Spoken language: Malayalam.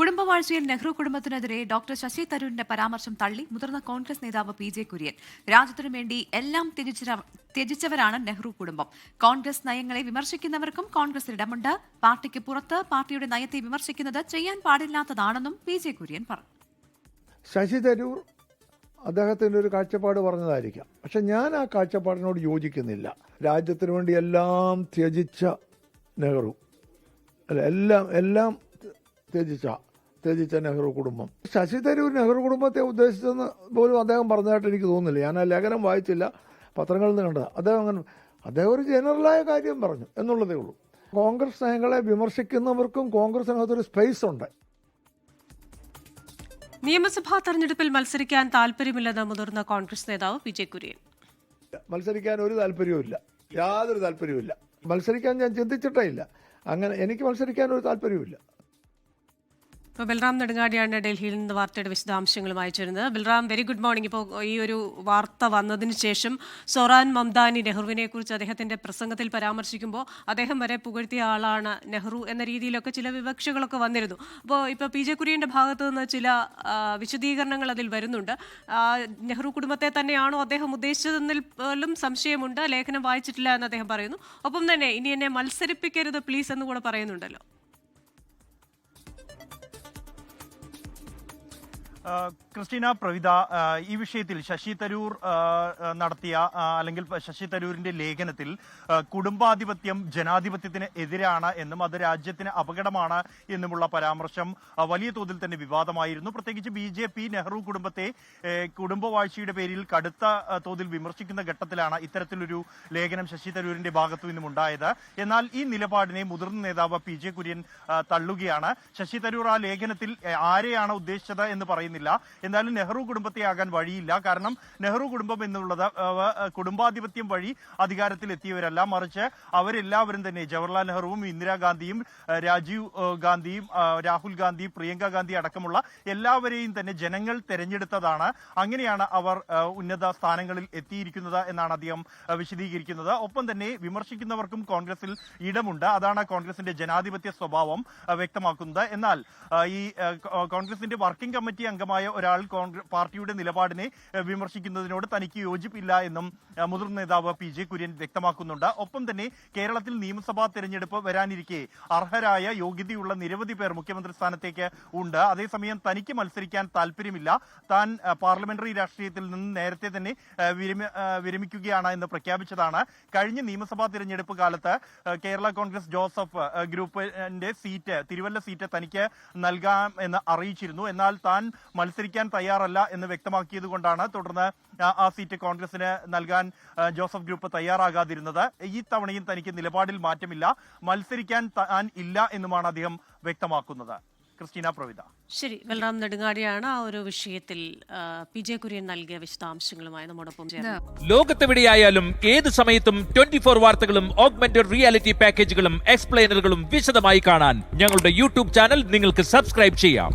കുടുംബവാഴ്ചയിൽ നെഹ്റു കുടുംബത്തിനെതിരെ ഡോക്ടർ ശശി തരൂരിന്റെ പരാമർശം തള്ളി മുതിർന്ന കോൺഗ്രസ് നേതാവ് PJ കുര്യൻ. രാജ്യത്തിനു വേണ്ടി എല്ലാം ത്യജിച്ചവരാണ് നെഹ്റു കുടുംബം. കോൺഗ്രസ് നയങ്ങളെ വിമർശിക്കുന്നവർക്കും കോൺഗ്രസിൽ ഇടമുണ്ട്. പാർട്ടിക്ക് പുറത്ത് പാർട്ടിയുടെ നയത്തെ വിമർശിക്കുന്നത് ചെയ്യാൻ പാടില്ലാത്തതാണെന്നും PJ കുര്യൻ പറഞ്ഞു. ശശി തരൂർ അദ്ദേഹത്തിൻ്റെ ഒരു കാഴ്ചപ്പാട് പറഞ്ഞതായിരിക്കാം. പക്ഷെ ഞാൻ ആ കാഴ്ചപ്പാടിനോട് യോജിക്കുന്നില്ല. രാജ്യത്തിനു വേണ്ടി എല്ലാം ത്യജിച്ച നെഹ്റു, അല്ല എല്ലാം ത്യജിച്ച നെഹ്റു കുടുംബം. ശശി തരൂർ നെഹ്റു കുടുംബത്തെ ഉദ്ദേശിച്ചെന്ന് പോലും അദ്ദേഹം പറഞ്ഞതായിട്ട് എനിക്ക് തോന്നുന്നില്ല. ഞാൻ ആ ലേഖനം വായിച്ചില്ല, പത്രങ്ങളിൽ നിന്ന് കണ്ടത്. അദ്ദേഹം ഒരു ജനറലായ കാര്യം പറഞ്ഞു എന്നുള്ളതേ ഉള്ളൂ. കോൺഗ്രസ് നയങ്ങളെ വിമർശിക്കുന്നവർക്കും കോൺഗ്രസിനകത്തൊരു സ്പേസ് ഉണ്ട്. നിയമസഭാ തെരഞ്ഞെടുപ്പിൽ മത്സരിക്കാൻ താല്പര്യമില്ലെന്ന് മുതിർന്ന കോൺഗ്രസ് നേതാവ് PJ കുര്യൻ. മത്സരിക്കാൻ ഒരു താല്പര്യവുമില്ല, യാതൊരു താല്പര്യവുമില്ല. മത്സരിക്കാൻ ഞാൻ ചിന്തിച്ചിട്ടേ ഇല്ല. അങ്ങനെ എനിക്ക് മത്സരിക്കാൻ ഒരു താല്പര്യവുമില്ല. ഇപ്പോൾ ബൽറാം നെടുങ്ങാടിയാണ് ഡൽഹിയിൽ നിന്ന് വാർത്തയുടെ വിശദാംശങ്ങളുമായി ചേരുന്നത്. Balram, very good morning. ഇപ്പോൾ ഈ ഒരു വാർത്ത വന്നതിന് ശേഷം സൊറാൻ മംദാനി നെഹ്റുവിനെ കുറിച്ച് അദ്ദേഹത്തിന്റെ പ്രസംഗത്തിൽ പരാമർശിക്കുമ്പോൾ അദ്ദേഹം വരെ പുകഴ്ത്തിയ ആളാണ് നെഹ്റു എന്ന രീതിയിലൊക്കെ ചില വിവക്ഷകളൊക്കെ വന്നിരുന്നു. ഇപ്പോൾ PJ കുര്യന്റെ ഭാഗത്ത് നിന്ന് ചില വിശദീകരണങ്ങൾ അതിൽ വരുന്നുണ്ട്. നെഹ്റു കുടുംബത്തെ തന്നെയാണോ അദ്ദേഹം ഉദ്ദേശിച്ചതെന്നിൽ പോലും സംശയമുണ്ട്. ലേഖനം വായിച്ചിട്ടില്ല എന്ന് അദ്ദേഹം പറയുന്നു. ഒപ്പം തന്നെ ഇനി എന്നെ മത്സരിപ്പിക്കരുത് പ്ലീസ് എന്ന് കൂടെ പറയുന്നുണ്ടല്ലോ. ക്രിസ്റ്റീന പ്രവിത, ഈ വിഷയത്തിൽ ശശി തരൂർ നടത്തിയ അല്ലെങ്കിൽ ശശി തരൂരിന്റെ ലേഖനത്തിൽ കുടുംബാധിപത്യം ജനാധിപത്യത്തിന് എതിരാണ് എന്നും അത് രാജ്യത്തിന് അപകടമാണ് എന്നുമുള്ള പരാമർശം വലിയ തോതിൽ തന്നെ വിവാദമായിരുന്നു. പ്രത്യേകിച്ച് BJP നെഹ്റു കുടുംബത്തെ കുടുംബവാഴ്ചയുടെ പേരിൽ കടുത്ത തോതിൽ വിമർശിക്കുന്ന ഘട്ടത്തിലാണ് ഇത്തരത്തിലൊരു ലേഖനം ശശി തരൂരിന്റെ ഭാഗത്തു നിന്നും ഉണ്ടായത്. എന്നാൽ ഈ നിലപാടിനെ മുതിർന്ന നേതാവ് PJ കുര്യൻ തള്ളുകയാണ്. ശശി തരൂർ ആ ലേഖനത്തിൽ ആരെയാണ് ഉദ്ദേശിച്ചത് എന്ന് പറയുന്നില്ല. എന്നാലും നെഹ്റു കുടുംബത്തെ ആകാൻ വഴിയില്ല. കാരണം നെഹ്റു കുടുംബം എന്നുള്ളത് കുടുംബാധിപത്യം വഴി അധികാരത്തിൽ എത്തിയവരല്ല, മറിച്ച് അവരെല്ലാവരും തന്നെ ജവഹർലാൽ നെഹ്റുവും ഇന്ദിരാഗാന്ധിയും രാജീവ് ഗാന്ധിയും രാഹുൽ ഗാന്ധി, പ്രിയങ്ക ഗാന്ധി അടക്കമുള്ള എല്ലാവരെയും തന്നെ ജനങ്ങൾ തെരഞ്ഞെടുത്തതാണ്. അങ്ങനെയാണ് അവർ ഉന്നത സ്ഥാനങ്ങളിൽ എത്തിയിരിക്കുന്നത് എന്നാണ് അദ്ദേഹം വിശദീകരിക്കുന്നത്. ഒപ്പം തന്നെ വിമർശിക്കുന്നവർക്കും കോൺഗ്രസിൽ ഇടമുണ്ട്. അതാണ് കോൺഗ്രസിന്റെ ജനാധിപത്യ സ്വഭാവം വ്യക്തമാക്കുന്നത്. എന്നാൽ ഈ കോൺഗ്രസിന്റെ വർക്കിംഗ് കമ്മിറ്റി അംഗമായ ഒരാൾ പാർട്ടിയുടെ നിലപാടിനെ വിമർശിക്കുന്നതിനോട് തനിക്ക് യോജിപ്പില്ല എന്നും മുതിർന്ന നേതാവ് PJ കുര്യൻ വ്യക്തമാക്കുന്നുണ്ട്. ഒപ്പം തന്നെ കേരളത്തിൽ നിയമസഭാ തെരഞ്ഞെടുപ്പ് വരാനിരിക്കെ അർഹരായ യോഗ്യതയുള്ള നിരവധി പേർ മുഖ്യമന്ത്രി സ്ഥാനത്തേക്ക് ഉണ്ട്. അതേസമയം തനിക്ക് മത്സരിക്കാൻ താല്പര്യമില്ല. താൻ പാർലമെന്ററി രാഷ്ട്രീയത്തിൽ നിന്ന് നേരത്തെ തന്നെ വിരമിക്കുകയാണ് എന്ന് പ്രഖ്യാപിച്ചതാണ്. കഴിഞ്ഞ നിയമസഭാ തെരഞ്ഞെടുപ്പ് കാലത്ത് കേരള കോൺഗ്രസ് ജോസഫ് ഗ്രൂപ്പിന്റെ സീറ്റ്, തിരുവല്ല സീറ്റ് തനിക്ക് നൽകാം എന്ന് അറിയിച്ചിരുന്നു. എന്നാൽ താൻ മത്സരിക്കാൻ തയ്യാറല്ല എന്ന് വ്യക്തമാക്കിയത് കൊണ്ടാണ് തുടർന്ന് ആ സീറ്റ് കോൺഗ്രസിന് നൽകാൻ ജോസഫ് ഗ്രൂപ്പ് തയ്യാറാകാതിരുന്നത്. ഈ തവണയും തനിക്ക് നിലപാടിൽ മാറ്റമില്ല, മത്സരിക്കാൻ താൻ ഇല്ല എന്നുമാണ് അദ്ദേഹം വ്യക്തമാക്കുന്നത്. ക്രിസ്റ്റീന പ്രവിത. ശരി, ബൽറാം നെടുങ്ങാടിയാണ് ആ ഒരു വിഷയത്തിൽ PJ കുര്യൻ നൽകിയ വിശദാംശങ്ങളുമായി നമ്മോടൊപ്പം ചേർന്നത്. ലോകത്തെവിടെയായാലും ഏത് സമയത്തും 24 വാർത്തകളും ഓഗ്മെന്റഡ് റിയാലിറ്റി പാക്കേജുകളും എക്സ്പ്ലെയിനറുകളും വിശദമായി കാണാൻ ഞങ്ങളുടെ YouTube ചാനൽ നിങ്ങൾക്ക് സബ്സ്ക്രൈബ് ചെയ്യാം.